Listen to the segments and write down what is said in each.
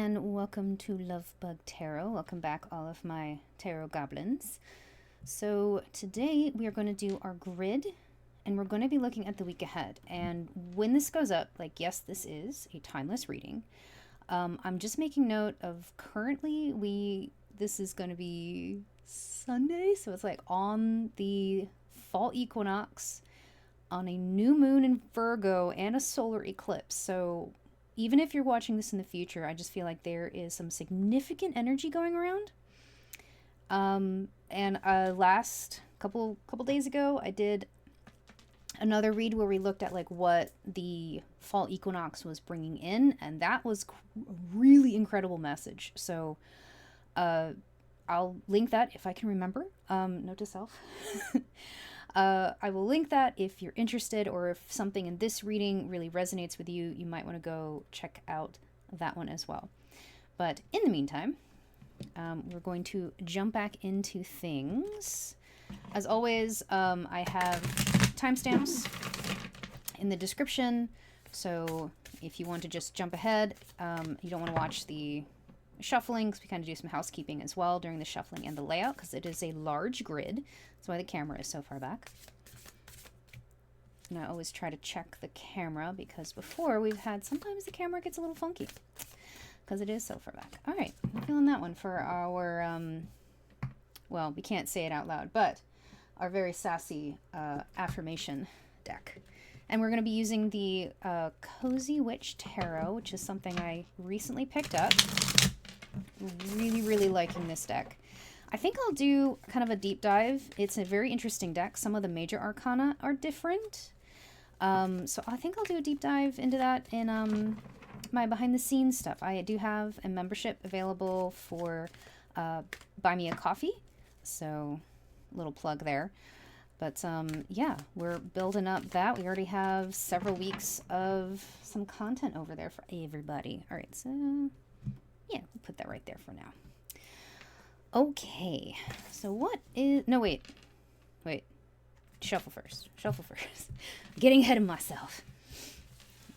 and welcome to Lovebug Tarot. Welcome back, all of my tarot goblins. So today we are going to do our grid, and we're going to be looking at the week ahead. And when this goes up, like, yes, this is a timeless reading. I'm just making note of currently this is going to be Sunday, so it's like on the fall equinox, on a new moon in Virgo, and a solar eclipse. So even if you're watching this in the future, I just feel like there is some significant energy going around. And last couple days ago, I did another read where we looked at like what the fall equinox was bringing in, and that was a really incredible message. So I'll link that if I can remember. Note to self. I will link that if you're interested, or if something in this reading really resonates with you, you might want to go check out that one as well. But in the meantime, we're going to jump back into things. As always, I have timestamps in the description, so if you want to just jump ahead, you don't want to watch the shuffling, because we kind of do some housekeeping as well during the shuffling and the layout, because it is a large grid. That's why the camera is so far back. And I always try to check the camera, because before we've had, sometimes the camera gets a little funky because it is so far back. All right, I'm feeling that one for our, well, we can't say it out loud, but our very sassy affirmation deck. And we're going to be using the Cozy Witch Tarot, which is something I recently picked up. Really liking this deck. I think I'll do kind of a deep dive. It's a very interesting deck. Some of the major arcana are different. So I think I'll do a deep dive into that in my behind the scenes stuff. I do have a membership available for Buy Me a Coffee. So a little plug there. But yeah, we're building up that. We already have several weeks of some content over there for everybody. All right, so yeah, we'll put that right there for now. Okay, so what is... No, wait. Shuffle first. Getting ahead of myself.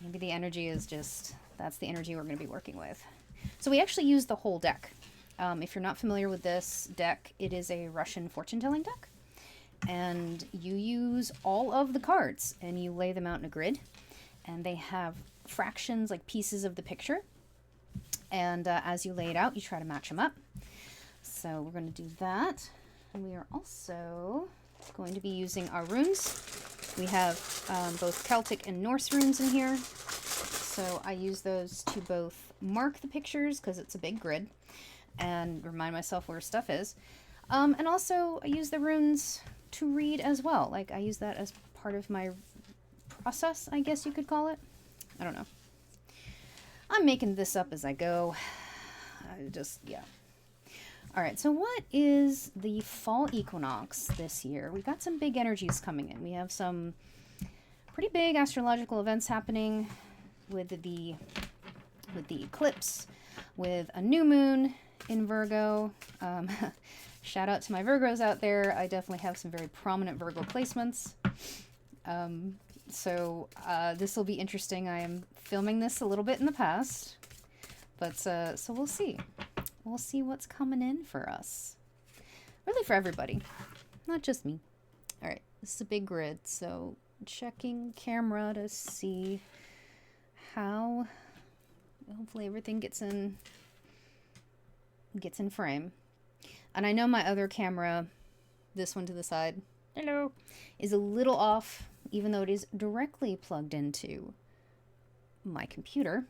Maybe the energy is just... That's the energy we're going to be working with. So we actually use the whole deck. If you're not familiar with this deck, it is a Russian fortune-telling deck. And you use all of the cards, and you lay them out in a grid. And they have fractions, like pieces of the picture. And as you lay it out, you try to match them up. So we're going to do that. And we are also going to be using our runes. We have both Celtic and Norse runes in here. So I use those to both mark the pictures, because it's a big grid, and remind myself where stuff is. And also I use the runes to read as well. Like, I use that as part of my process, I guess you could call it. I don't know. I'm making this up as I go. Yeah. All right, so what is the fall equinox this year? We've got some big energies coming in. We have some pretty big astrological events happening with the eclipse, with a new moon in Virgo. Shout out to my Virgos out there. I definitely have some very prominent Virgo placements. So this will be interesting. I am filming this a little bit in the past, but so we'll see. We'll see what's coming in for us. Really for everybody, not just me. All right, this is a big grid, so checking camera to see how. Hopefully everything gets in frame. And I know my other camera, this one to the side, hello, is a little off, even though it is directly plugged into my computer.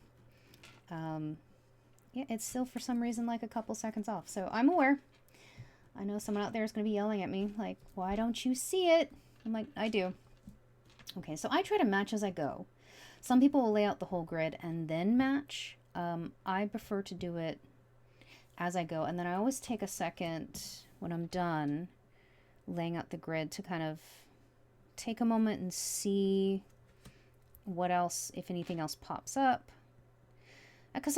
Yeah, it's still for some reason like a couple seconds off. So I'm aware. I know someone out there is going to be yelling at me like, why don't you see it? I'm like, I do. Okay, so I try to match as I go. Some people will lay out the whole grid and then match. I prefer to do it as I go. And then I always take a second when I'm done laying out the grid to kind of take a moment and see what else, if anything else pops up. Because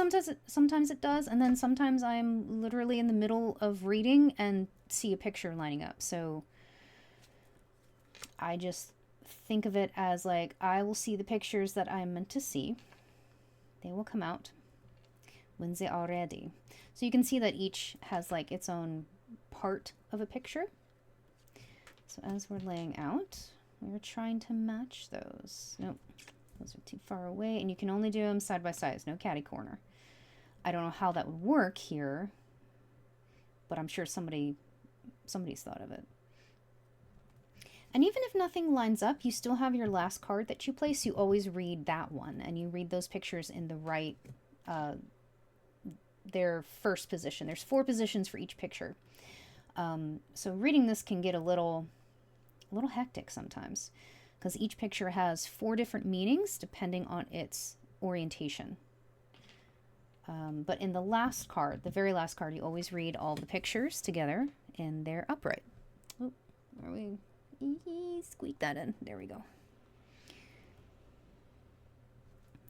sometimes it does, and then sometimes I'm literally in the middle of reading and see a picture lining up. So I just think of it as like, I will see the pictures that I'm meant to see. They will come out. when they are ready. So you can see that each has like its own part of a picture. So as we're laying out, we're trying to match those. Nope, those are too far away, and you can only do them side by side. No catty corner. I don't know how that would work here, but I'm sure somebody's thought of it. And even if nothing lines up, you still have your last card that you place. You always read that one, and you read those pictures in the right, their first position. There's 4 positions for each picture. So reading this can get a little hectic sometimes, because each picture has 4 different meanings depending on its orientation. But in the last card, the very last card, you always read all the pictures together in their upright. Oh, are we... Squeak that in. There we go.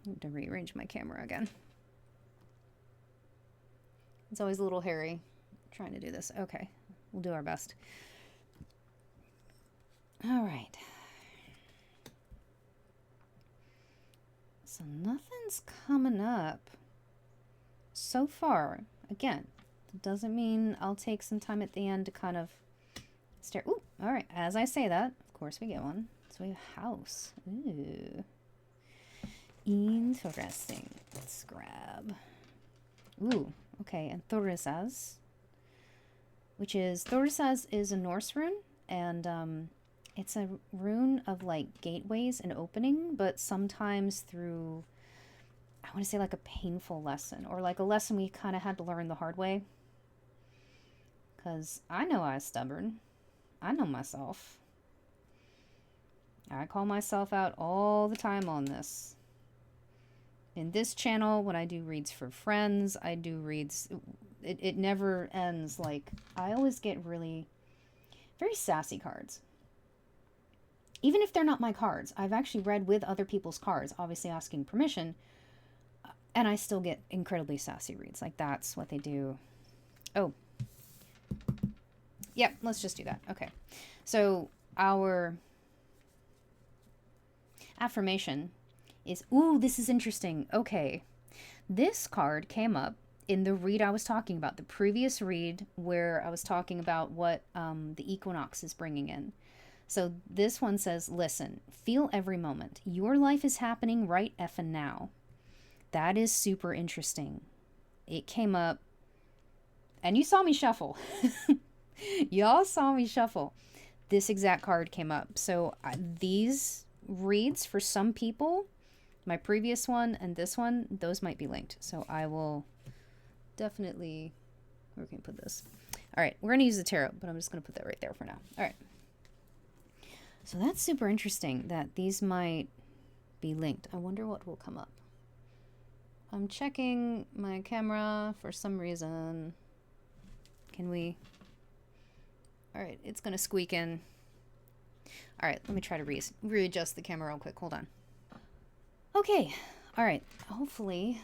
I have to rearrange my camera again. It's always a little hairy trying to do this. Okay, we'll do our best. All right. So nothing's coming up so far. Again, it doesn't mean I'll take some time at the end to kind of stare. Ooh, all right. As I say that, of course we get one. So we have house. Ooh. Interesting. Let's grab. Ooh, okay. And Thorisaz, which is, Thorisaz is a Norse rune, and it's a rune of like gateways and opening, but sometimes through, I want to say like a painful lesson, or like a lesson we kind of had to learn the hard way. Because I know I was stubborn. I know myself. I call myself out all the time on this. In this channel, when I do reads for friends, I do reads, it never ends. Like, I always get really very sassy cards. Even if they're not my cards. I've actually read with other people's cards, obviously asking permission, and I still get incredibly sassy reads. Like, that's what they do. Oh. Yep, let's just do that. Okay. So our affirmation is, ooh, this is interesting. Okay. This card came up in the read I was talking about, the previous read where I was talking about what the equinox is bringing in. So this one says, listen, feel every moment. Your life is happening right effing now. That is super interesting. It came up, and you saw me shuffle. Y'all saw me shuffle. This exact card came up. So these reads for some people, my previous one and this one, those might be linked. So I will definitely, where can we put this? All right, we're going to use the tarot, but I'm just going to put that right there for now. All right. So that's super interesting that these might be linked. I wonder what will come up. I'm checking my camera for some reason. Can we... All right, it's going to squeak in. All right, let me try to readjust the camera real quick. Hold on. Okay. All right. Hopefully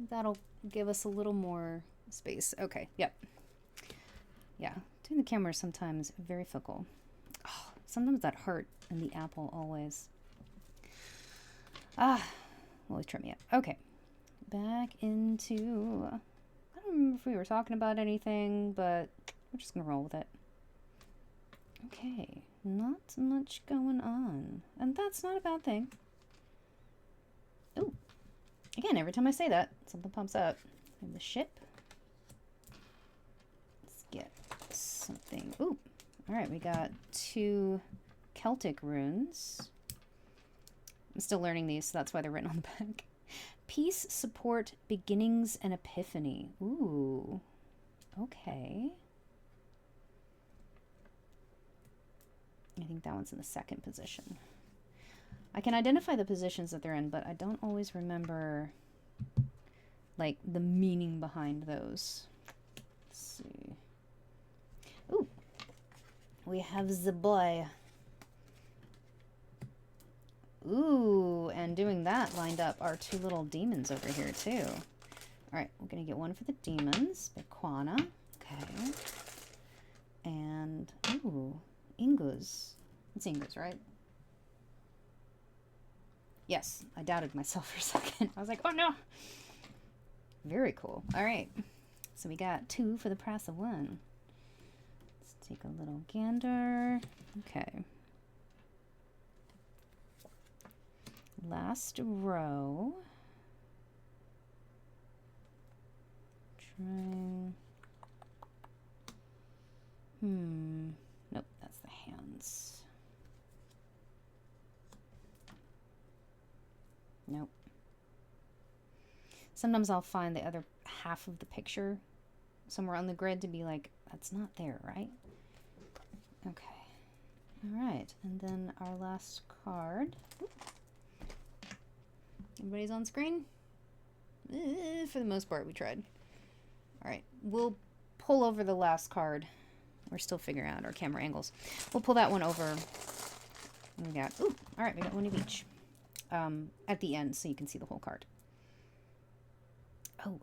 that'll give us a little more space. Okay. Yep. Yeah. Doing the camera is sometimes very fickle. Oh, sometimes that heart and the apple always. Always trip me up. Okay. Back into... I don't remember if we were talking about anything, but we're just going to roll with it. Okay, not much going on. And that's not a bad thing. Oh, again, every time I say that, something pops up. And the ship. Let's get something. Ooh, all right, we got 2 Celtic runes. I'm still learning these, so that's why they're written on the back. Peace, support, beginnings, and epiphany. Ooh, okay. I think that one's in the second position. I can identify the positions that they're in, but I don't always remember, like, the meaning behind those. Let's see. Ooh. We have the boy. Ooh, and doing that lined up are 2 little demons over here, too. All right, we're going to get one for the demons. Bequana. Okay. And, ooh. Ingus. It's Ingus, right? Yes, I doubted myself for a second. I was like, oh no. Very cool. All right. So we got 2 for the price of 1. Let's take a little gander. Okay. Last row. Try. Nope, that's the hands. Nope. Sometimes I'll find the other half of the picture somewhere on the grid to be like, that's not there, right? Okay. All right, and then our last card. Everybody's on screen? For the most part, we tried. All right, we'll pull over the last card. We're still figuring out our camera angles. We'll pull that one over. We got, all right, we got 1 of each at the end so you can see the whole card.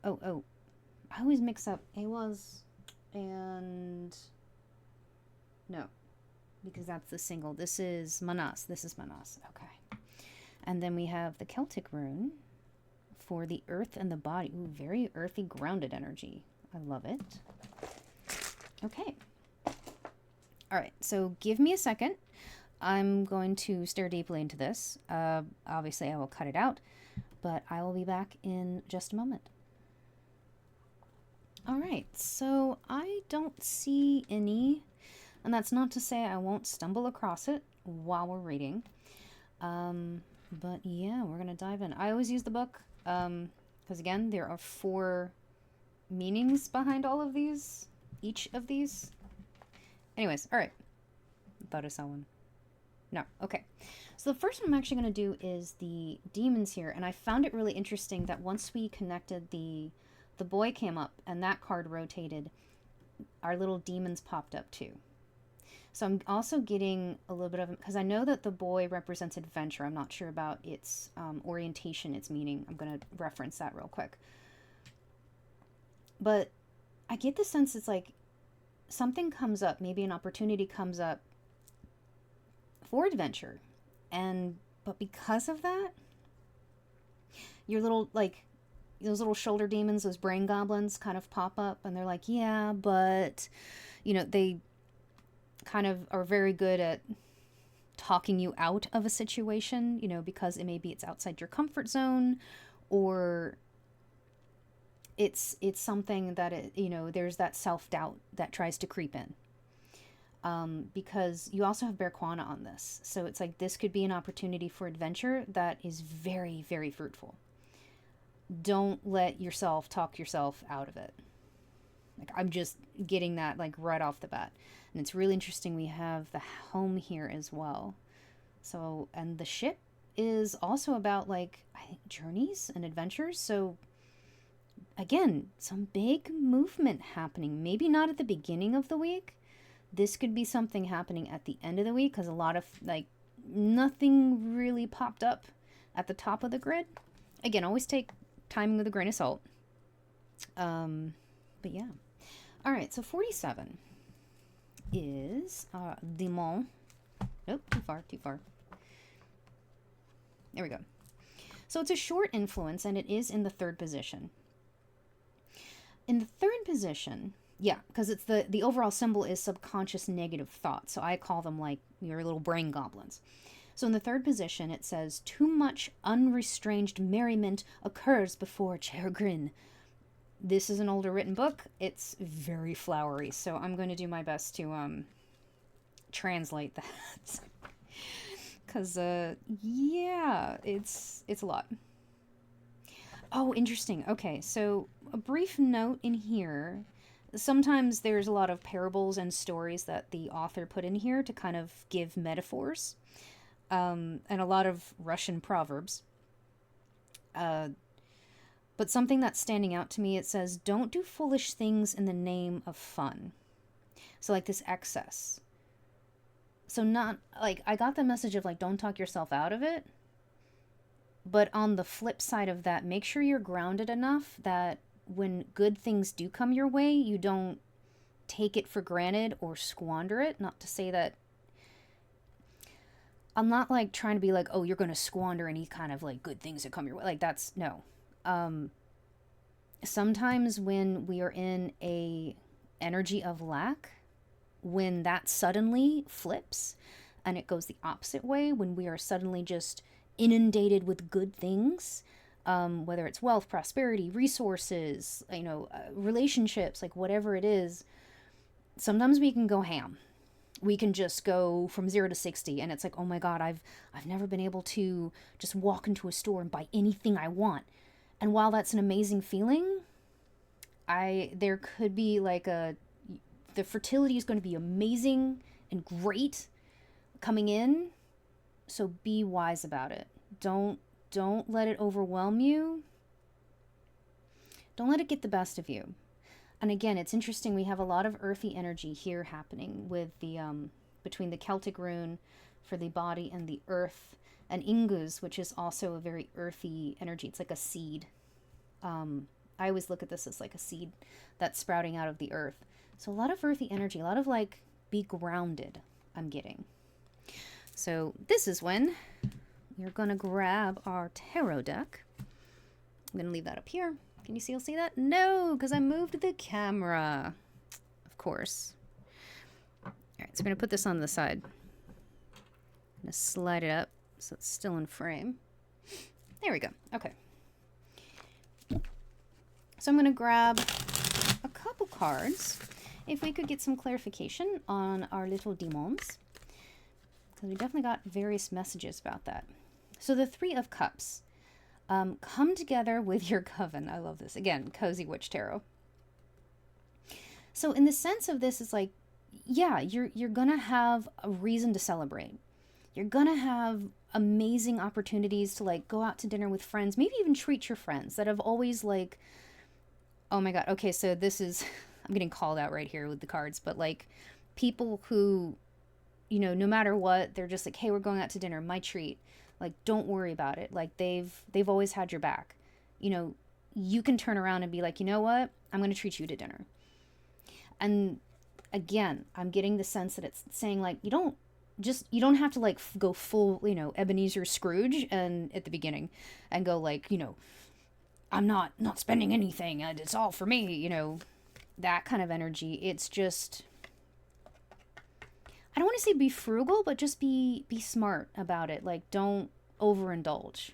Oh. I always mix up AWAS and... No, because that's the single. This is Manas. Okay. And then we have the Celtic rune for the earth and the body. Ooh, very earthy, grounded energy. I love it. Okay. All right, so give me a second. I'm going to stare deeply into this. Obviously, I will cut it out, but I will be back in just a moment. All right, so I don't see any, and that's not to say I won't stumble across it while we're reading. But yeah, we're going to dive in. I always use the book because, again, there are 4 meanings behind all of these, each of these. Anyways, all right. I thought I saw one. No, okay. So the first one I'm actually going to do is the demons here, and I found it really interesting that once we connected the boy came up and that card rotated, our little demons popped up too. So I'm also getting a little bit of, because I know that the boy represents adventure. I'm not sure about its orientation, its meaning. I'm going to reference that real quick. But I get the sense it's like something comes up, maybe an opportunity comes up for adventure. But because of that, your little, like, those little shoulder demons, those brain goblins kind of pop up and they're like, yeah, but, you know, they kind of are very good at talking you out of a situation, you know, because it's outside your comfort zone, or it's something that there's that self-doubt that tries to creep in. Because you also have Berquana on this. So it's like this could be an opportunity for adventure that is very, very fruitful. Don't let yourself talk yourself out of it. Like, I'm just getting that, like, right off the bat. And it's really interesting. We have the home here as well. So, and the ship is also about, like, I think journeys and adventures. So, again, some big movement happening. Maybe not at the beginning of the week. This could be something happening at the end of the week, because a lot of, like, nothing really popped up at the top of the grid. Again, always take timing with a grain of salt. But yeah. All right, so 47 is Demon. Nope, too far. There we go. So it's a short influence, and it is in the 3rd position. In the 3rd position, yeah, because it's the overall symbol is subconscious negative thoughts. So I call them like your little brain goblins. So in the 3rd position, it says, too much unrestrained merriment occurs before chagrin. This is an older written book. It's very flowery, so I'm going to do my best to translate that. Because, yeah, it's a lot. Oh, interesting. Okay, so a brief note in here. Sometimes there's a lot of parables and stories that the author put in here to kind of give metaphors. And a lot of Russian proverbs. But something that's standing out to me, it says, don't do foolish things in the name of fun. So, like, this excess. So not, like, I got the message of, like, don't talk yourself out of it. But on the flip side of that, make sure you're grounded enough that when good things do come your way, you don't take it for granted or squander it. Not to say that I'm not, like, trying to be like, oh, you're going to squander any kind of, like, good things that come your way. Like, that's, no. sometimes when we are in a energy of lack, when that suddenly flips and it goes the opposite way, when we are suddenly just inundated with good things, whether it's wealth, prosperity, resources, relationships, like whatever it is, sometimes we can go ham. We can just go from 0 to 60, and it's like, oh my god, I've never been able to just walk into a store and buy anything I want. And while that's an amazing feeling, there could be like the fertility is going to be amazing and great coming in. So be wise about it. Don't let it overwhelm you. Don't let it get the best of you. And again, it's interesting, we have a lot of earthy energy here happening with the between the Celtic rune for the body and the earth, and Ingus, which is also a very earthy energy. It's like a seed. I always look at this as like a seed that's sprouting out of the earth. So a lot of earthy energy, a lot of like, be grounded, I'm getting. So this is when you're going to grab our tarot deck. I'm going to leave that up here. Can you still see that? No, because I moved the camera. Of course. All right, so I'm going to put this on the side. I'm going to slide it up so it's still in frame. There we go. Okay. So I'm going to grab a couple cards. If we could get some clarification on our little demons, because we definitely got various messages about that. So the Three of Cups. Come together with your coven. I love this. Again, Cozy Witch Tarot. So in the sense of this, it's like, yeah, you're going to have a reason to celebrate. You're going to have amazing opportunities to like go out to dinner with friends, maybe even treat your friends that have always like, oh my God. Okay, so this is, I'm getting called out right here with the cards, but like people who, no matter what, they're just like, hey, we're going out to dinner, my treat. Like, don't worry about it. Like, they've always had your back. You can turn around and be like, you know what? I'm going to treat you to dinner. And again, I'm getting the sense that it's saying like, you don't have to like go full, Ebenezer Scrooge and at the beginning and go like, I'm not spending anything. It's all for me, that kind of energy. It's just, I don't want to say be frugal, but just be smart about it. Like, don't overindulge.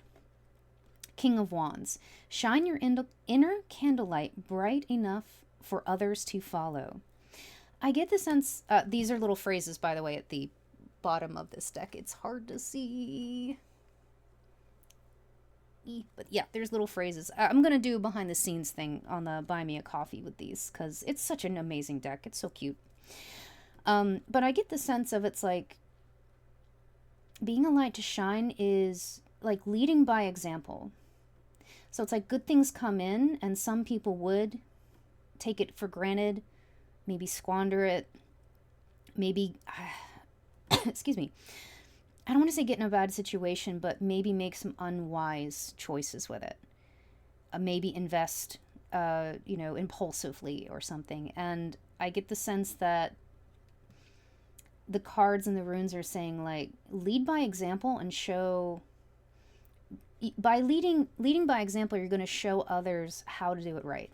King of Wands. Shine your inner candlelight bright enough for others to follow. I get the sense, these are little phrases, by the way, at the bottom of this deck. It's hard to see. But yeah, there's little phrases. I'm going to do a behind the scenes thing on the Buy Me a Coffee with these, because it's such an amazing deck. It's so cute. But I get the sense of it's like being a light to shine is like leading by example. So it's like good things come in and some people would take it for granted, maybe squander it, maybe, excuse me, I don't want to say get in a bad situation, but maybe make some unwise choices with it. Maybe invest, impulsively or something. And I get the sense that the cards and the runes are saying like lead by example and show by leading by example, you're going to show others how to do it right.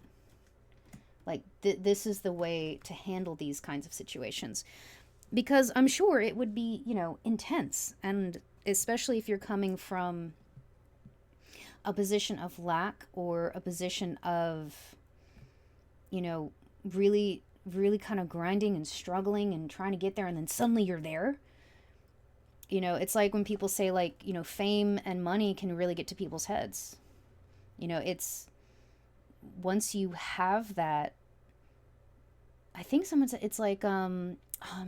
Like this is the way to handle these kinds of situations, because I'm sure it would be, intense, and especially if you're coming from a position of lack or a position of, really kind of grinding and struggling and trying to get there, and then suddenly you're there. It's like when people say like, fame and money can really get to people's heads. It's once you have that, I think someone said it's like, I'm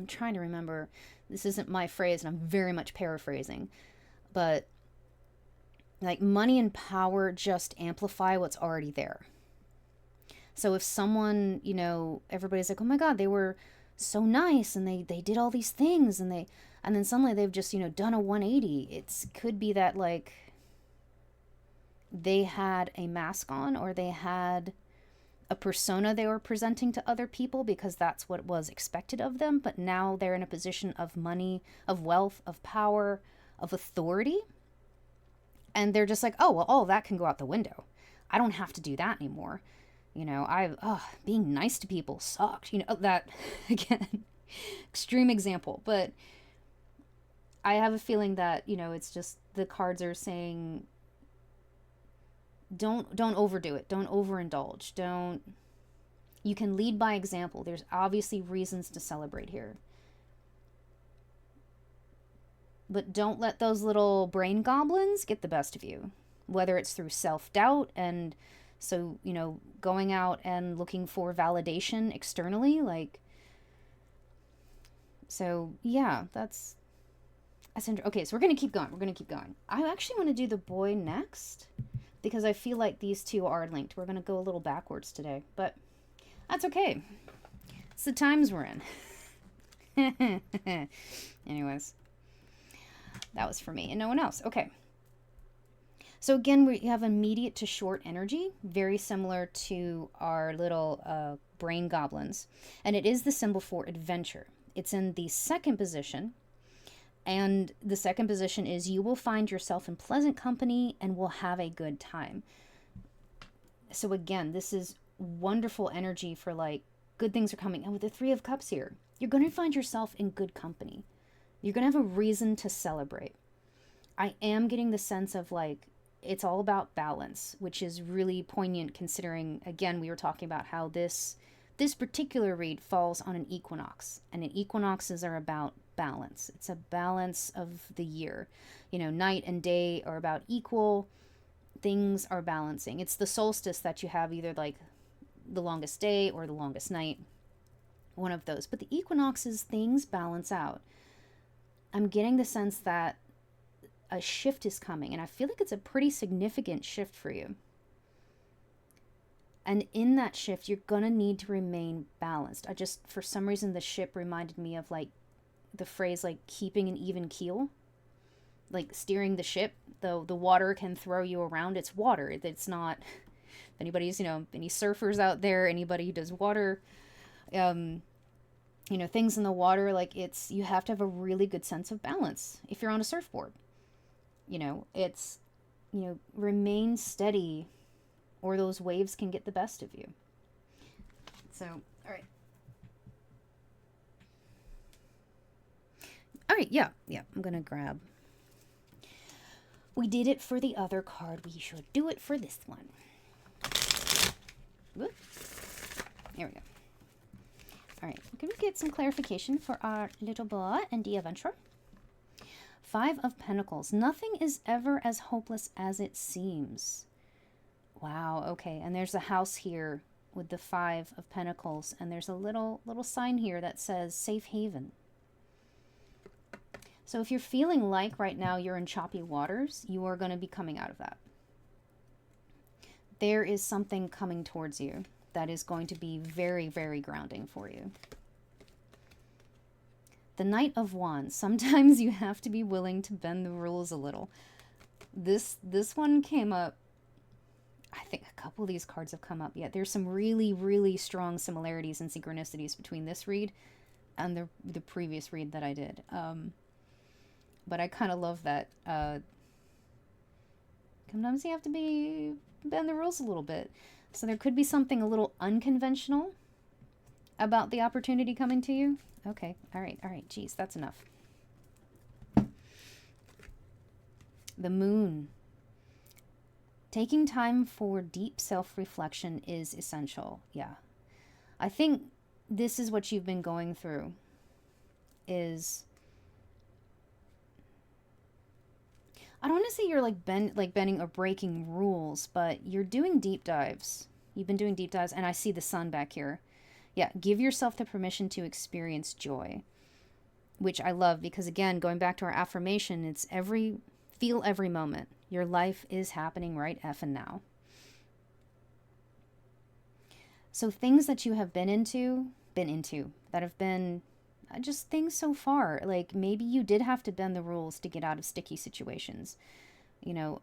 trying to remember. This isn't my phrase and I'm very much paraphrasing, but like money and power just amplify what's already there. So if someone, everybody's like, oh my God, they were so nice and they did all these things and then suddenly they've just, done a 180. It could be that like they had a mask on, or they had a persona they were presenting to other people because that's what was expected of them. But now they're in a position of money, of wealth, of power, of authority. And they're just like, oh, well, all of that can go out the window. I don't have to do that anymore. You know, being nice to people sucked. You know, that, again, extreme example. But I have a feeling that, you know, it's just the cards are saying, don't overdo it. Don't overindulge. You can lead by example. There's obviously reasons to celebrate here. But don't let those little brain goblins get the best of you. Whether it's through self-doubt and so, you know, going out and looking for validation externally, like, so yeah, that's okay, so we're going to keep going. I actually want to do the boy next because I feel like these two are linked. We're going to go a little backwards today, but that's okay. It's the times we're in. Anyways, that was for me and no one else. Okay. So again, we have immediate to short energy, very similar to our little brain goblins. And it is the symbol for adventure. It's in the second position. And the second position is you will find yourself in pleasant company and will have a good time. So again, this is wonderful energy for like good things are coming. And with the Three of Cups here, you're going to find yourself in good company. You're going to have a reason to celebrate. I am getting the sense of like, it's all about balance, which is really poignant considering, again, we were talking about how this particular read falls on an equinox. And equinoxes are about balance. It's a balance of the year. You know, night and day are about equal. Things are balancing. It's the solstice that you have either like the longest day or the longest night. One of those. But the equinoxes, things balance out. I'm getting the sense that a shift is coming, and I feel like it's a pretty significant shift for you. And in that shift, you're going to need to remain balanced. For some reason, the ship reminded me of like the phrase like keeping an even keel, like steering the ship. Though the water can throw you around, it's water. It's not, if anybody's, you know, any surfers out there, anybody who does water, you know, things in the water, like you have to have a really good sense of balance if you're on a surfboard. You know, it's, you know, remain steady or those waves can get the best of you. So, all right. All right, yeah, I'm going to grab. We did it for the other card. We should do it for this one. Whoop. There we go. All right, can we get some clarification for our little boy and the adventurer? Five of Pentacles. Nothing is ever as hopeless as it seems. Wow, okay. And there's a house here with the Five of Pentacles. And there's a little sign here that says safe haven. So if you're feeling like right now you're in choppy waters, you are going to be coming out of that. There is something coming towards you that is going to be very, very grounding for you. The Knight of Wands. Sometimes you have to be willing to bend the rules a little. This one came up. I think a couple of these cards have come up yet. There's some really, really strong similarities and synchronicities between this read and the previous read that I did. But I kind of love that. Sometimes you have to bend the rules a little bit. So there could be something a little unconventional about the opportunity coming to you. Okay, all right, geez, that's enough. The Moon. Taking time for deep self-reflection is essential. Yeah. I think this is what you've been going through. I don't want to say you're like bending or breaking rules, but you're doing deep dives. You've been doing deep dives, and I see the sun back here. Yeah, give yourself the permission to experience joy, which I love because, again, going back to our affirmation, it's feel every moment. Your life is happening right effing now. So things that you have been into that have been just things so far, like maybe you did have to bend the rules to get out of sticky situations. You know,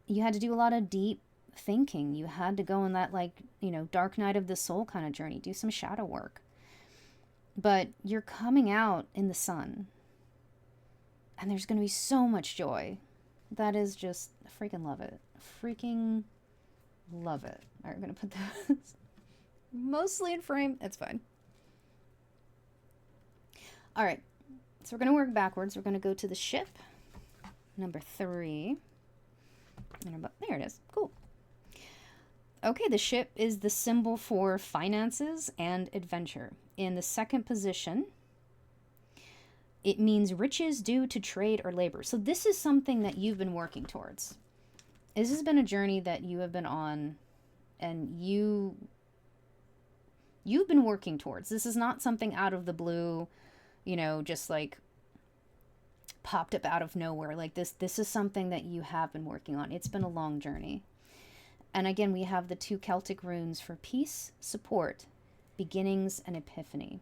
you had to do a lot of deep thinking. You had to go on that, like, you know, dark night of the soul kind of journey, do some shadow work. But you're coming out in the sun, and there's going to be so much joy. That is just, I freaking love it. Freaking love it. All right, we're going to put those mostly in frame. It's fine. All right, so we're going to work backwards. We're going to go to the ship, number 3. And there it is. Cool. Okay, the ship is the symbol for finances and adventure. In the second position, it means riches due to trade or labor. So this is something that you've been working towards. This has been a journey that you have been on, and you've been working towards. This is not something out of the blue, you know, just like popped up out of nowhere. Like this is something that you have been working on. It's been a long journey. And again, we have the 2 Celtic runes for peace, support, beginnings, and epiphany,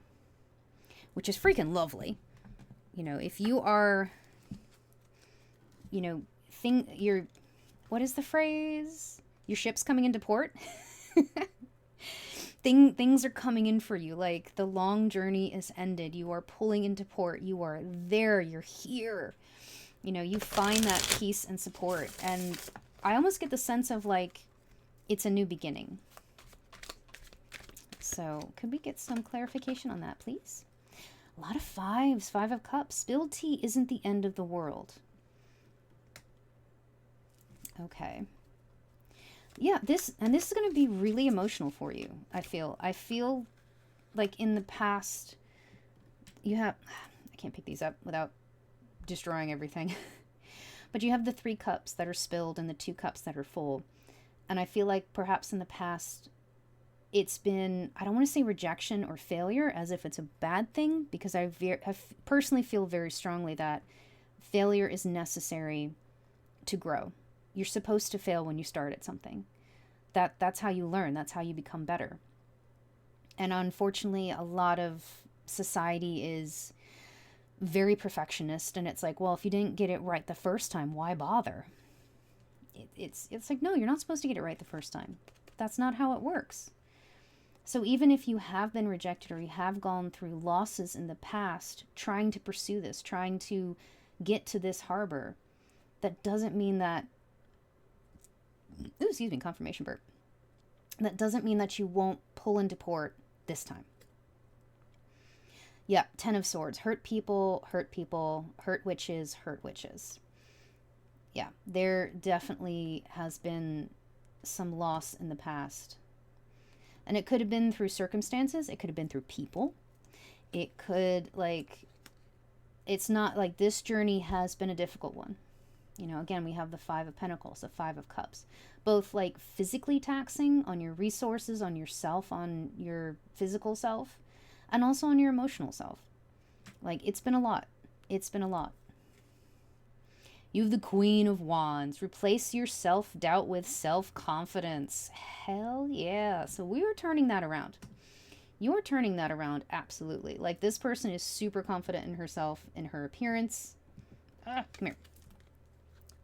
which is freaking lovely. You know, if you are, you know, what is the phrase? Your ship's coming into port. Things are coming in for you. Like, the long journey is ended. You are pulling into port. You are there. You're here. You know, you find that peace and support. And I almost get the sense of, like, it's a new beginning. So, could we get some clarification on that, please? A lot of 5s. 5 of Cups. Spilled tea isn't the end of the world. Okay. Yeah, this is going to be really emotional for you, I feel. I feel like in the past, I can't pick these up without destroying everything. But you have the 3 cups that are spilled and the 2 cups that are full. And I feel like perhaps in the past, it's been, I don't want to say rejection or failure as if it's a bad thing, because I personally feel very strongly that failure is necessary to grow. You're supposed to fail when you start at something. That's how you learn. That's how you become better. And unfortunately, a lot of society is very perfectionist, and it's like, well, if you didn't get it right the first time, why bother? It's like, no, you're not supposed to get it right the first time. That's not how it works. So even if you have been rejected or you have gone through losses in the past, trying to pursue this, trying to get to this harbor, that doesn't mean that, confirmation burp. That doesn't mean that you won't pull into port this time. Yeah, 10 of Swords. Hurt people, hurt witches, hurt witches. Yeah, there definitely has been some loss in the past. And it could have been through circumstances. It could have been through people. It could, it's not like this journey has been a difficult one. You know, again, we have the 5 of Pentacles, the 5 of Cups. Both, like, physically taxing on your resources, on yourself, on your physical self, and also on your emotional self. Like, it's been a lot. It's been a lot. You have the Queen of Wands. Replace your self-doubt with self-confidence. Hell yeah. So we are turning that around. You're turning that around, absolutely. Like, this person is super confident in herself, in her appearance. Come here.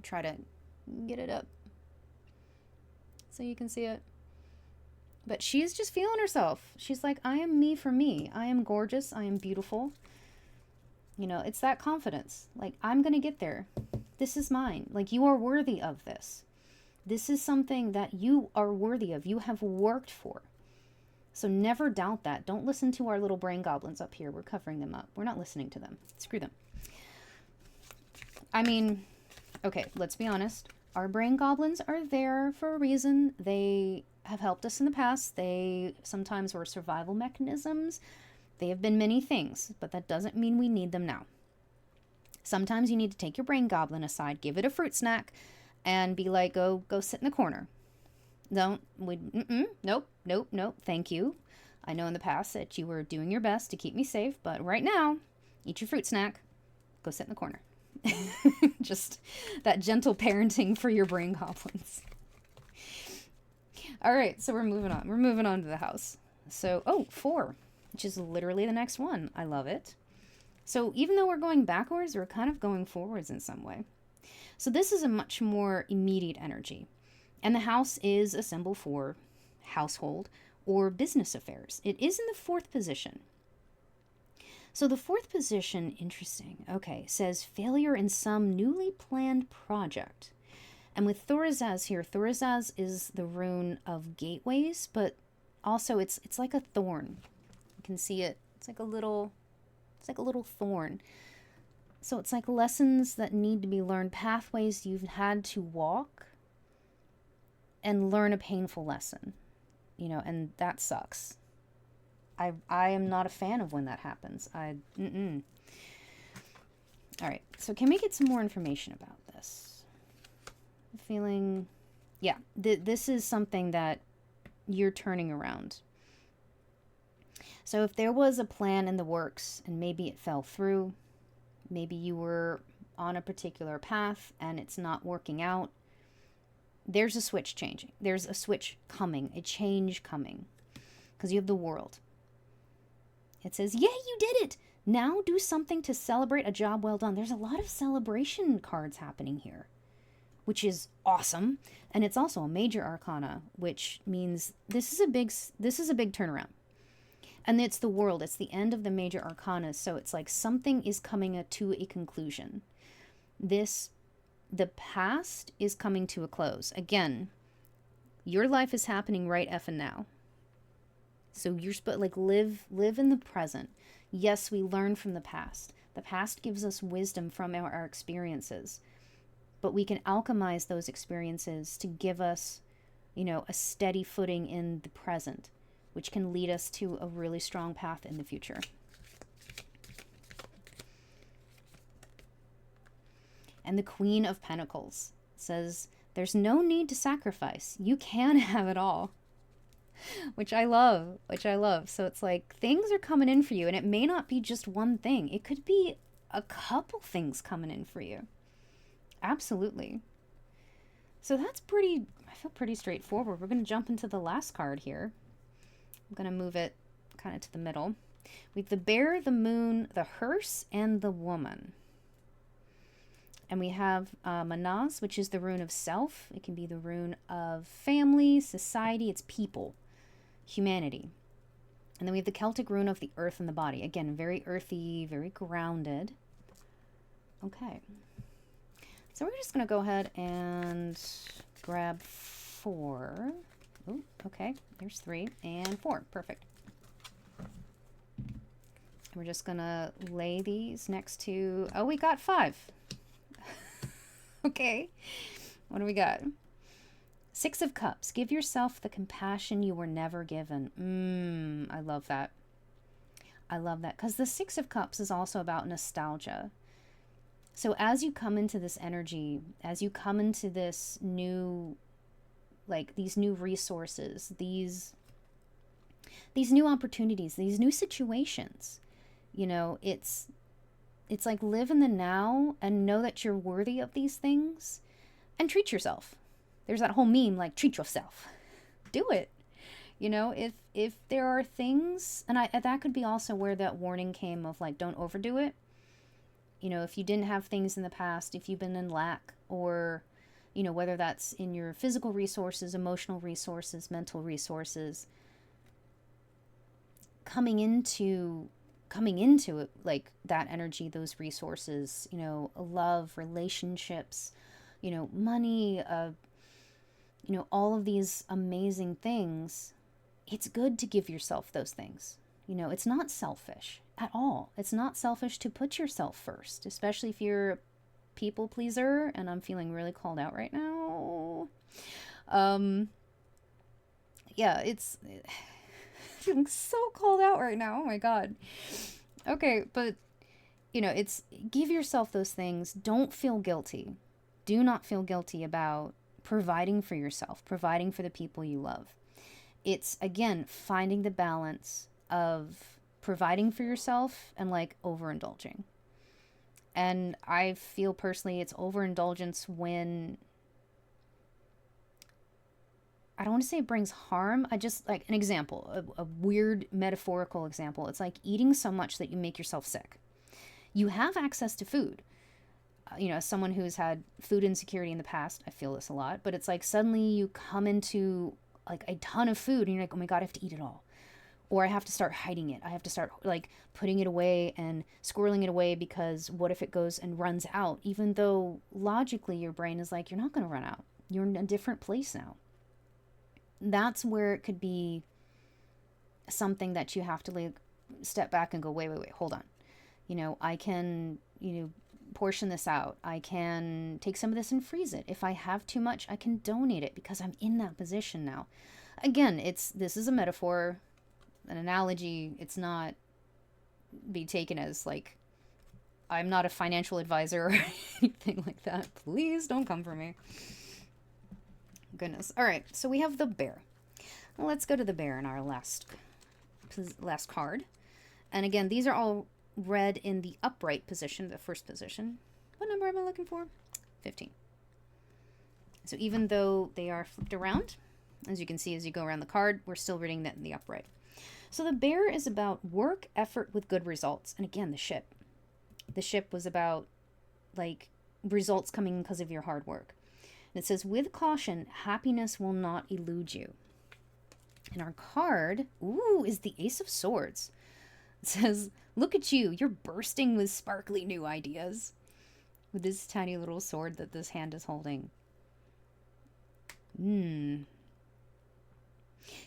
Try to get it up so you can see it. But she's just feeling herself. She's like, I am me for me. I am gorgeous. I am beautiful. You know, it's that confidence. Like, I'm going to get there. This is mine. Like, you are worthy of this. This is something that you are worthy of. You have worked for. So never doubt that. Don't listen to our little brain goblins up here. We're covering them up. We're not listening to them. Screw them. I mean, okay, let's be honest. Our brain goblins are there for a reason. They have helped us in the past. They sometimes were survival mechanisms. They have been many things, but that doesn't mean we need them now. Sometimes you need to take your brain goblin aside, give it a fruit snack, and be like, go sit in the corner. Nope, thank you. I know in the past that you were doing your best to keep me safe, but right now, eat your fruit snack, go sit in the corner. Just that gentle parenting for your brain goblins. All right, so we're moving on. We're moving on to the house. So, 4, which is literally the next one. I love it. So even though we're going backwards, we're kind of going forwards in some way. So this is a much more immediate energy. And the house is a symbol for household or business affairs. It is in the 4th position. So the 4th position, interesting, okay, says failure in some newly planned project. And with Thorazaz here, Thorazaz is the rune of gateways, but also it's like a thorn. You can see it. It's like a little thorn. So it's like lessons that need to be learned, pathways you've had to walk and learn a painful lesson, you know, and that sucks. I am not a fan of when that happens. All right, so can we get some more information about this? I'm feeling, yeah, this is something that you're turning around. So if there was a plan in the works and maybe it fell through, maybe you were on a particular path and it's not working out, there's a switch changing. There's a switch coming, a change coming, because you have the World. It says, yay, you did it! Now do something to celebrate a job well done. There's a lot of celebration cards happening here, which is awesome. And it's also a major arcana, which means this is a big turnaround. And it's the World. It's the end of the major arcana. So it's like something is coming to a conclusion. The past is coming to a close. Again, your life is happening right effing now. So you're supposed like live in the present. Yes, we learn from the past. The past gives us wisdom from our experiences. But we can alchemize those experiences to give us, you know, a steady footing in the present, which can lead us to a really strong path in the future. And the Queen of Pentacles says, there's no need to sacrifice. You can have it all. Which I love. So it's like things are coming in for you, and it may not be just one thing. It could be a couple things coming in for you. Absolutely. So that's I feel pretty straightforward. We're going to jump into the last card here. I'm going to move it kind of to the middle. We have the Bear, the Moon, the Hearse, and the Woman. And we have Manaz, which is the rune of self. It can be the rune of family, society, it's people, humanity. And then we have the Celtic rune of the earth and the body. Again, very earthy, very grounded. Okay. So we're just going to go ahead and grab 4. Oh, okay. There's 3 and 4. Perfect. We're just going to lay these next to... Oh, we got 5. Okay. What do we got? 6 of Cups. Give yourself the compassion you were never given. I love that. I love that. Because the 6 of Cups is also about nostalgia. So as you come into this energy, as you come into this new, like these new resources, these new opportunities, these new situations, you know, it's like live in the now and know that you're worthy of these things and treat yourself. There's that whole meme, like, treat yourself. Do it. You know, if there are things, and that could be also where that warning came of, like, don't overdo it. You know, if you didn't have things in the past, if you've been in lack, or, you know, whether that's in your physical resources, emotional resources, mental resources, coming into it, like that energy, those resources, you know, love, relationships, you know, money, you know, all of these amazing things, it's good to give yourself those things. You know, it's not selfish at all. It's not selfish to put yourself first, especially if you're a people pleaser, and I'm feeling really called out right now. Yeah, it's feeling so called out right now. Oh my God. Okay, but you know, it's give yourself those things. Don't feel guilty. Do not feel guilty about providing for yourself, providing for the people you love. It's, again, finding the balance of providing for yourself and, like, overindulging. And I feel personally it's overindulgence when, I don't want to say it brings harm. I just, like, an example, a weird metaphorical example. It's like eating so much that you make yourself sick. You have access to food. You know, as someone who's had food insecurity in the past, I feel this a lot, but it's like suddenly you come into like a ton of food and you're like, oh my God, I have to eat it all. Or I have to start hiding it. I have to start like putting it away and squirreling it away, because what if it goes and runs out? Even though logically your brain is like, you're not going to run out. You're in a different place now. That's where it could be something that you have to like step back and go, wait, hold on. I can, portion this out. I can take some of this and freeze it. If I have too much, I can donate it because I'm in that position now. Again, this is a metaphor, an analogy. It's not be taken as like, I'm not a financial advisor or anything like that. Please don't come for me. Goodness. All right, so we have the bear. Let's go to the bear in our last card. And again, these are all read in the upright position, the first position. What number am I looking for? 15. So even though they are flipped around, as you can see as you go around the card, we're still reading that in the upright. So the bear is about work, effort with good results. And again, the ship. The ship was about like results coming because of your hard work. And it says, with caution, happiness will not elude you. And our card, is the Ace of Swords. It says, look at you, you're bursting with sparkly new ideas. With this tiny little sword that this hand is holding.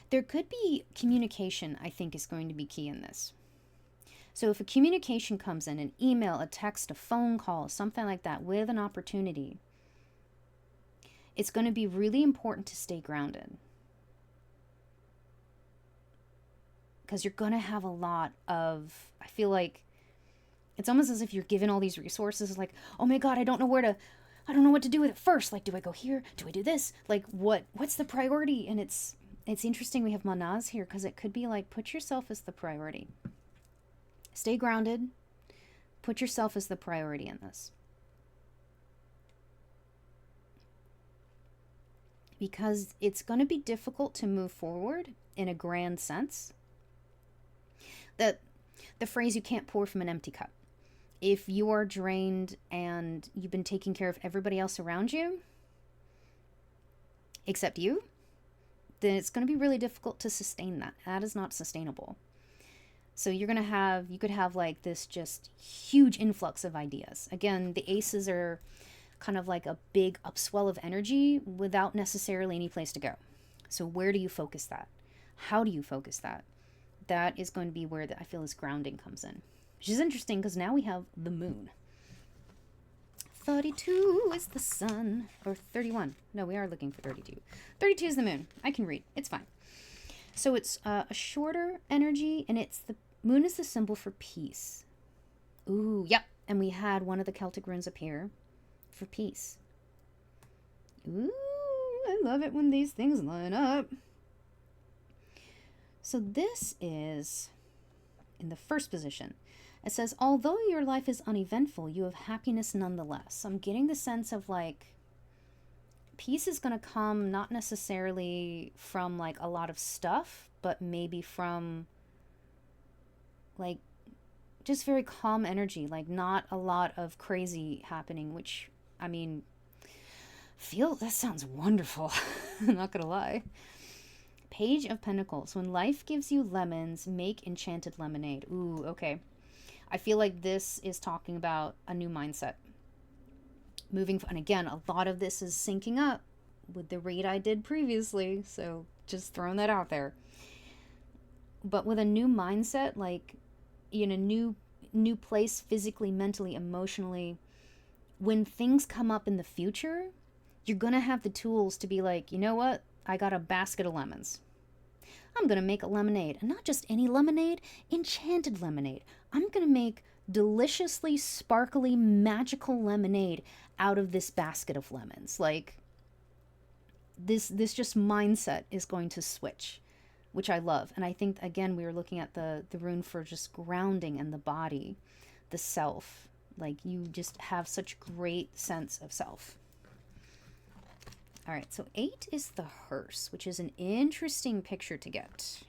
There could be communication, I think, is going to be key in this. So if a communication comes in, an email, a text, a phone call, something like that, with an opportunity, it's going to be really important to stay grounded. Because you're going to have a lot of, I feel like, it's almost as if you're given all these resources, like, oh my God, I don't know what to do with it first. Like, do I go here? Do I do this? Like, what's the priority? And it's interesting we have Manaz here, because it could be like, put yourself as the priority. Stay grounded. Put yourself as the priority in this. Because it's going to be difficult to move forward in a grand sense. The phrase, you can't pour from an empty cup. If you are drained and you've been taking care of everybody else around you, except you, then it's going to be really difficult to sustain that. That is not sustainable. So you could have like this just huge influx of ideas. Again, the aces are kind of like a big upswell of energy without necessarily any place to go. So where do you focus that? How do you focus that? That is going to be where I feel this grounding comes in. Which is interesting because now we have the moon. 32 is the sun. Or 31. No, we are looking for 32. 32 is the moon. I can read. It's fine. So it's a shorter energy, and the moon is the symbol for peace. Ooh, yep. And we had one of the Celtic runes appear for peace. Ooh, I love it when these things line up. So this is in the first position. It says, although your life is uneventful, you have happiness nonetheless. So I'm getting the sense of like, peace is going to come not necessarily from like a lot of stuff, but maybe from like just very calm energy, like not a lot of crazy happening, which, I mean, that sounds wonderful. I'm not going to lie. Page of Pentacles. When life gives you lemons, make enchanted lemonade. Ooh, okay. I feel like this is talking about a new mindset. And again, a lot of this is syncing up with the read I did previously, so just throwing that out there. But with a new mindset, like in a new place, physically, mentally, emotionally, when things come up in the future, you're going to have the tools to be like, you know what? I got a basket of lemons. I'm going to make a lemonade. And not just any lemonade, enchanted lemonade. I'm going to make deliciously sparkly, magical lemonade out of this basket of lemons. Like, this just mindset is going to switch, which I love. And I think, again, we were looking at the rune for just grounding and the body, the self. Like, you just have such great sense of self. All right, so 8 is the hearse, which is an interesting picture to get.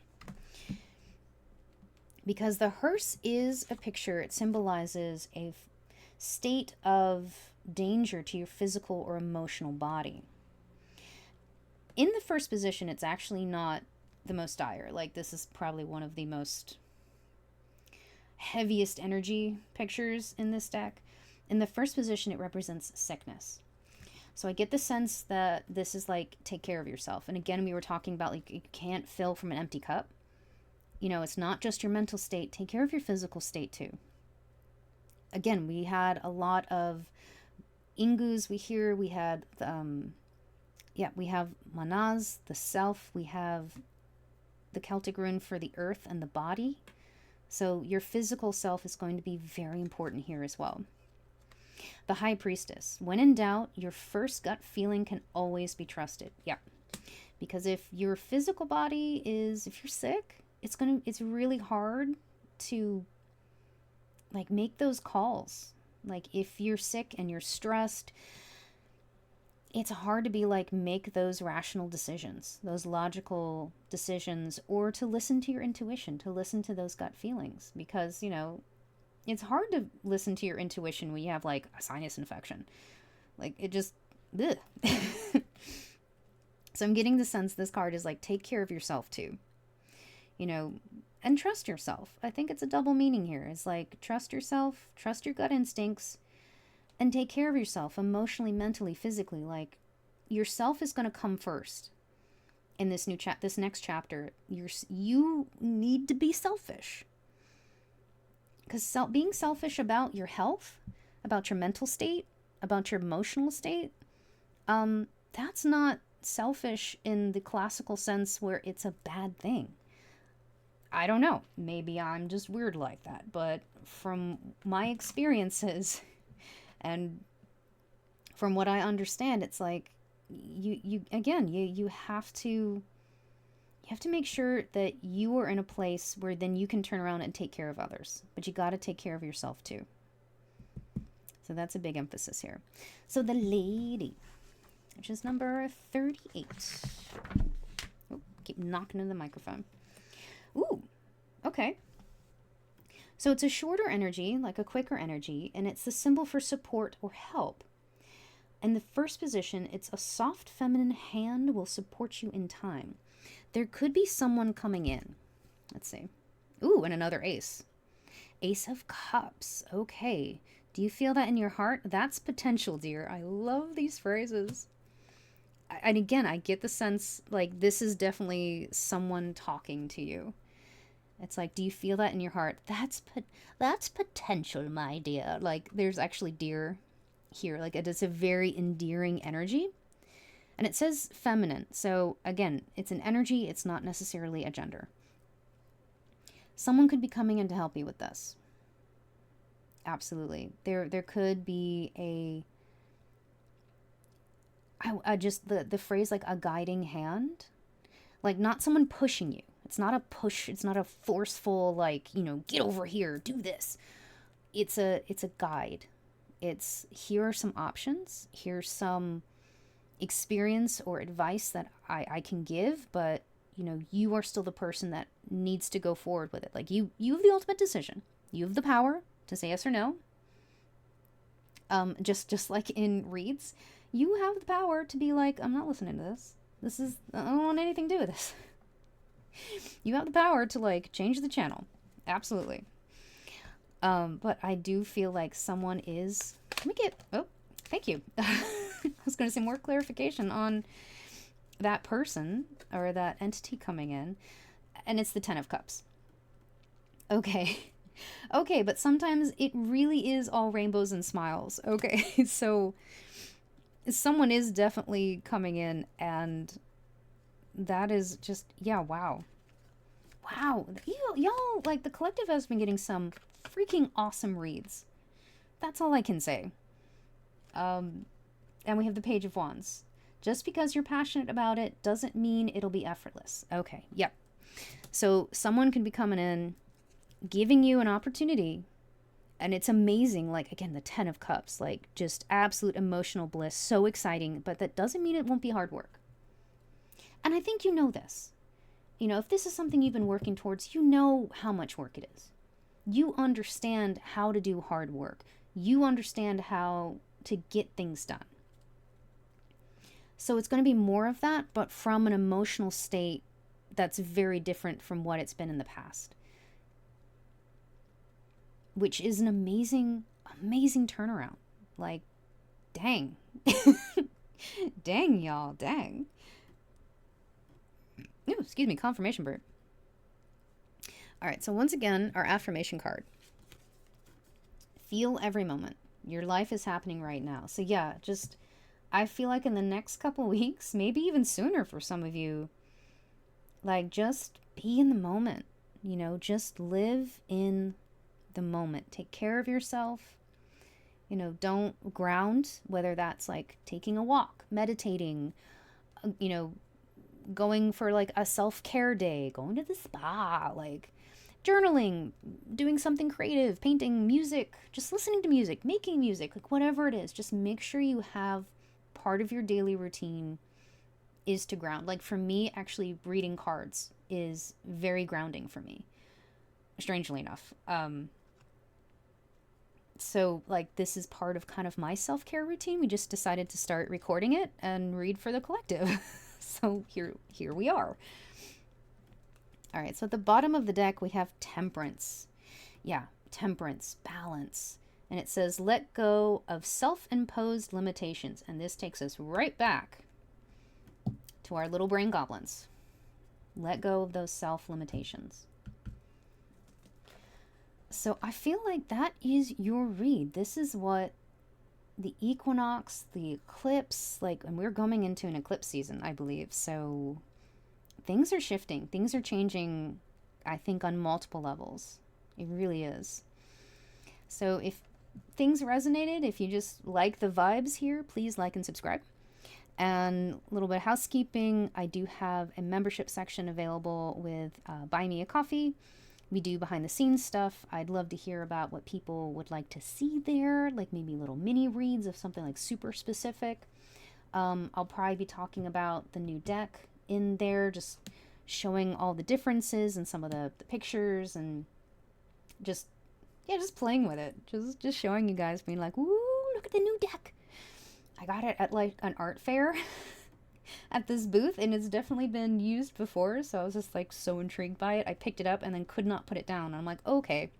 Because the hearse is a picture, it symbolizes a state of danger to your physical or emotional body. In the first position, it's actually not the most dire. Like, this is probably one of the most heaviest energy pictures in this deck. In the first position, it represents sickness. So I get the sense that this is like, take care of yourself. And again, we were talking about like, you can't fill from an empty cup. You know, it's not just your mental state. Take care of your physical state too. Again, we had a lot of Ingus. We had, we have Manaz, the self. We have the Celtic rune for the earth and the body. So your physical self is going to be very important here as well. The High Priestess. When in doubt, your first gut feeling can always be trusted. Yeah. Because if your physical body if you're sick, it's really hard to like make those calls. Like if you're sick and you're stressed, it's hard to be like, make those rational decisions, those logical decisions, or to listen to your intuition, to listen to those gut feelings. Because, you know, it's hard to listen to your intuition when you have like a sinus infection. Like it just, ugh. So I'm getting the sense this card is like, take care of yourself too, you know, and trust yourself. I think it's a double meaning here. It's like, trust yourself, trust your gut instincts, and take care of yourself emotionally, mentally, physically. Like yourself is going to come first in this next chapter. You need to be selfish. Because being selfish about your health, about your mental state, about your emotional state, that's not selfish in the classical sense where it's a bad thing. I don't know. Maybe I'm just weird like that. But from my experiences and from what I understand, it's like you have to make sure that you are in a place where then you can turn around and take care of others. But you got to take care of yourself too. So that's a big emphasis here. So the lady, which is number 38. Oh, keep knocking into the microphone. Ooh, okay. So it's a shorter energy, like a quicker energy, and it's the symbol for support or help. In the first position, it's a soft feminine hand will support you in time. There could be someone coming in. Let's see. Ooh, and another ace. Ace of Cups. Okay. Do you feel that in your heart? That's potential, dear. I love these phrases. And again, I get the sense like this is definitely someone talking to you. It's like, do you feel that in your heart? That's potential, my dear. Like there's actually dear here. Like it's a very endearing energy. And it says feminine. So again, it's an energy. It's not necessarily a gender. Someone could be coming in to help you with this. Absolutely. There could be just the phrase like a guiding hand. Like not someone pushing you. It's not a push. It's not a forceful, like, you know, get over here, do this. It's a guide. It's, here are some options. Here's some experience or advice that I can give, but, you know, you are still the person that needs to go forward with it. Like you have the ultimate decision. You have the power to say yes or no. Just like in reads, you have the power to be like, I'm not listening to this. I don't want anything to do with this. You have the power to like change the channel. Absolutely. But I do feel like someone is, thank you. I was going to say more clarification on that person or that entity coming in. And it's the 10 of Cups. Okay. Okay, but sometimes it really is all rainbows and smiles. Okay, so someone is definitely coming in, and that is just, yeah, wow. Wow. Y'all, like, the collective has been getting some freaking awesome reads. That's all I can say. And we have the Page of Wands. Just because you're passionate about it doesn't mean it'll be effortless. Okay, yep. So someone could be coming in, giving you an opportunity, and it's amazing. Like, again, the 10 of Cups, like, just absolute emotional bliss, so exciting, but that doesn't mean it won't be hard work. And I think you know this. You know, if this is something you've been working towards, you know how much work it is. You understand how to do hard work. You understand how to get things done. So it's going to be more of that, but from an emotional state that's very different from what it's been in the past. Which is an amazing, amazing turnaround. Like, dang. Dang, y'all. Dang. Ooh, excuse me. Confirmation bird. All right. So once again, our affirmation card. Feel every moment. Your life is happening right now. So yeah, just, I feel like in the next couple weeks, maybe even sooner for some of you, like, just be in the moment. You know, just live in the moment. Take care of yourself. You know, don't ground, whether that's like taking a walk, meditating, you know, going for like a self-care day, going to the spa, like journaling, doing something creative, painting, music, just listening to music, making music, like whatever it is. Just make sure you have part of your daily routine is to ground. Like for me, actually reading cards is very grounding for me, strangely enough. So like this is part of kind of my self-care routine. We just decided to start recording it and read for the collective. So here we are. All right, so at the bottom of the deck we have Temperance. Yeah, temperance, balance. And it says let go of self-imposed limitations. And this takes us right back to our little brain goblins. Let go of those self-limitations. So I feel like that is your read. This is what the equinox, the eclipse, like, and we're going into an eclipse season, I believe. So things are shifting. Things are changing, I think, on multiple levels. It really is. So if things resonated, if you just like the vibes here, please like and subscribe. And a little bit of housekeeping. I do have a membership section available with Buy Me a Coffee. We do behind the scenes stuff. I'd love to hear about what people would like to see there, like maybe little mini reads of something like super specific. I'll probably be talking about the new deck in there, just showing all the differences and some of the pictures and just playing with it. Just showing you guys, being like, "Ooh, look at the new deck." I got it at like an art fair at this booth, and it's definitely been used before, so I was just like so intrigued by it. I picked it up and then could not put it down. I'm like, okay,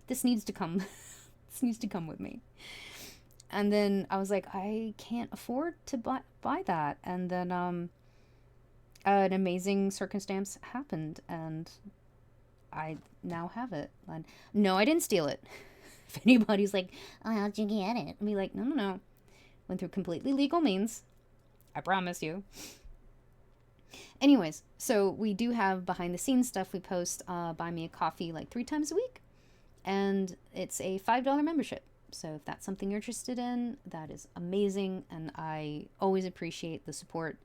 this needs to come. This needs to come with me. And then I was like, I can't afford to buy that. And then an amazing circumstance happened, and I now have it. And no, I didn't steal it. If anybody's like, oh, how'd you get it? I'd be like, no. Went through completely legal means. I promise you. Anyways, so we do have behind the scenes stuff. We post Buy Me a Coffee like 3 times a week. And it's a $5 membership. So if that's something you're interested in, that is amazing. And I always appreciate the support.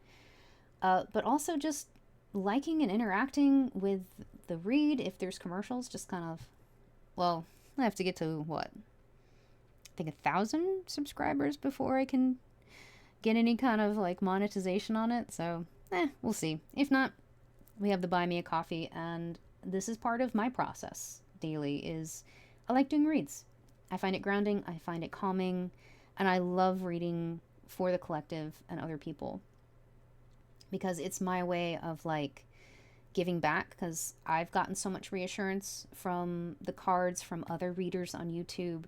But also just liking and interacting with the read. If there's commercials, just kind of, well, I have to get to what? I think 1,000 subscribers before I can get any kind of like monetization on it. So we'll see. If not, we have the Buy Me a Coffee, and this is part of my process daily. Is I like doing reads. I find it grounding, I find it calming, and I love reading for the collective and other people, because it's my way of like giving back, because I've gotten so much reassurance from the cards from other readers on YouTube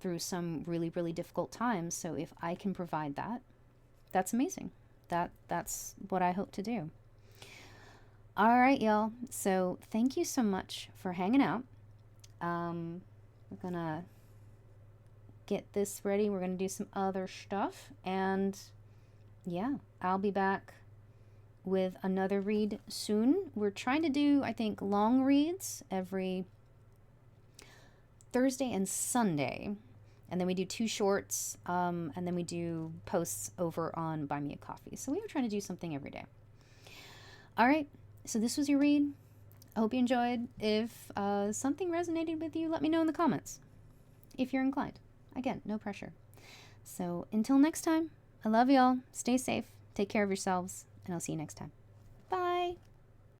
through some really, really difficult times. So if I can provide that, that's amazing. That's what I hope to do. All right, y'all. So thank you so much for hanging out. We're gonna get this ready. We're gonna do some other stuff, and yeah, I'll be back with another read soon. We're trying to do, I think, long reads every Thursday and Sunday. And then we do 2 shorts, and then we do posts over on Buy Me a Coffee. So we are trying to do something every day. All right, so this was your read. I hope you enjoyed. If something resonated with you, let me know in the comments, if you're inclined. Again, no pressure. So until next time, I love y'all. Stay safe. Take care of yourselves, and I'll see you next time.